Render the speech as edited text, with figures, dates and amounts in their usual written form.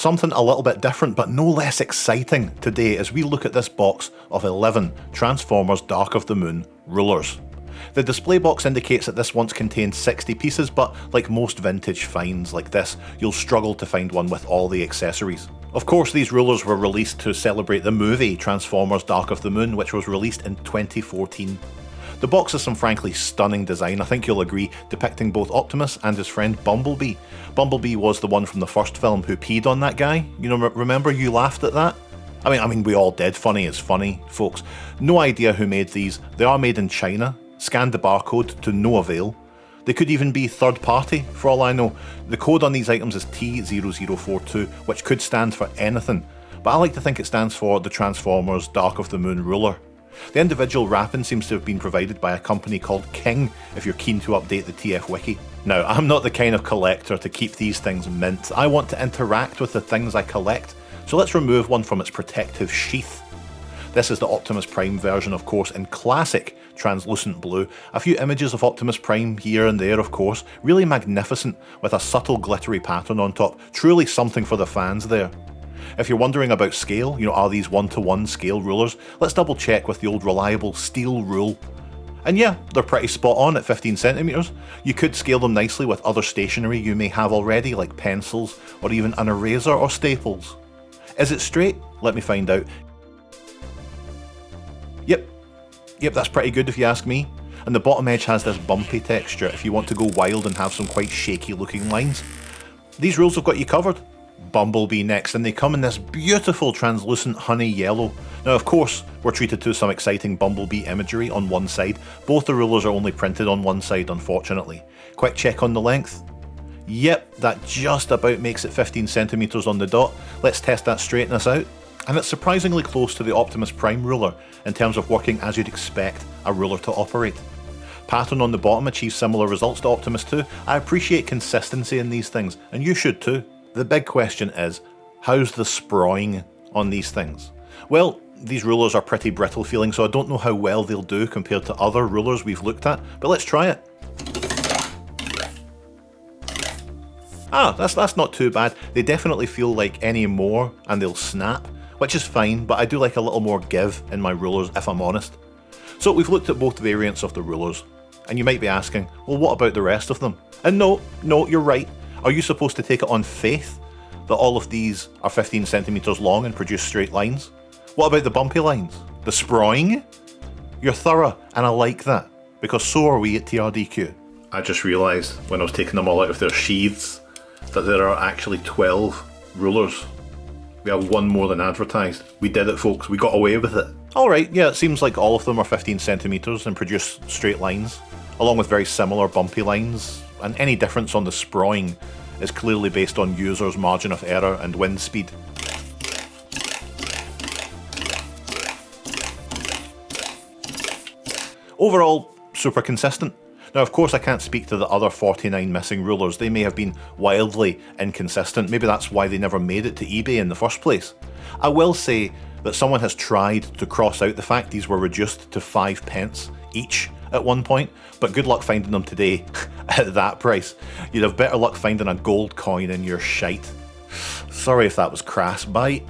Something a little bit different but no less exciting today as we look at this box of 11 Transformers Dark of the Moon rulers. The display box indicates that this once contained 60 pieces, but like most vintage finds like this, you'll struggle to find one with all the accessories. Of course, these rulers were released to celebrate the movie Transformers Dark of the Moon, which was released in 2014. The box has some frankly stunning design, I think you'll agree, depicting both Optimus and his friend Bumblebee. Bumblebee was the one from the first film who peed on that guy. You know, remember you laughed at that? I mean, we all did. Funny is funny, folks. No idea who made these. They are made in China. Scanned the barcode to no avail. They could even be third party, for all I know. The code on these items is T0042, which could stand for anything, but I like to think it stands for the Transformers Dark of the Moon ruler. The individual wrapping seems to have been provided by a company called King, if you're keen to update the TF Wiki. Now, I'm not the kind of collector to keep these things mint. I want to interact with the things I collect, so let's remove one from its protective sheath. This is the Optimus Prime version, of course, in classic translucent blue. A few images of Optimus Prime here and there, of course. Really magnificent, with a subtle glittery pattern on top. Truly something for the fans there. If you're wondering about scale, are these 1-to-1 scale rulers? Let's double check with the old reliable steel rule. And yeah, they're pretty spot on at 15cm. You could scale them nicely with other stationery you may have already, like pencils, or even an eraser or staples. Is it straight? Let me find out. Yep, that's pretty good if you ask me. And the bottom edge has this bumpy texture if you want to go wild and have some quite shaky looking lines. These rules have got you covered. Bumblebee next, and they come in this beautiful translucent honey yellow. Now of course, we're treated to some exciting Bumblebee imagery on one side. Both the rulers are only printed on one side, unfortunately. Quick check on the length. Yep, that just about makes it 15cm on the dot. Let's test that straightness out. And it's surprisingly close to the Optimus Prime ruler in terms of working as you'd expect a ruler to operate. Pattern on the bottom achieves similar results to Optimus 2. I appreciate consistency in these things, and you should too. The big question is, how's the sproing on these things? Well, these rulers are pretty brittle feeling, so I don't know how well they'll do compared to other rulers we've looked at, but let's try it. That's not too bad. They definitely feel like any more and they'll snap, which is fine, but I do like a little more give in my rulers if I'm honest. So we've looked at both variants of the rulers, and you might be asking, well, what about the rest of them? And no, you're right. Are you supposed to take it on faith that all of these are 15cm long and produce straight lines? What about the bumpy lines? The sproing? You're thorough, and I like that, because so are we at TRDQ. I just realised when I was taking them all out of their sheaths that there are actually 12 rulers. We have one more than advertised. We did it, folks. We got away with it. Alright, yeah, it seems like all of them are 15cm and produce straight lines, along with very similar bumpy lines, and any difference on the sproing is clearly based on users' margin of error and wind speed. Overall, super consistent. Now of course I can't speak to the other 49 missing rulers. They may have been wildly inconsistent. Maybe that's why they never made it to eBay in the first place. I will say that someone has tried to cross out the fact these were reduced to 5 pence each at one point, but good luck finding them today at that price. You'd have better luck finding a gold coin in your shite. Sorry if that was crass, bye.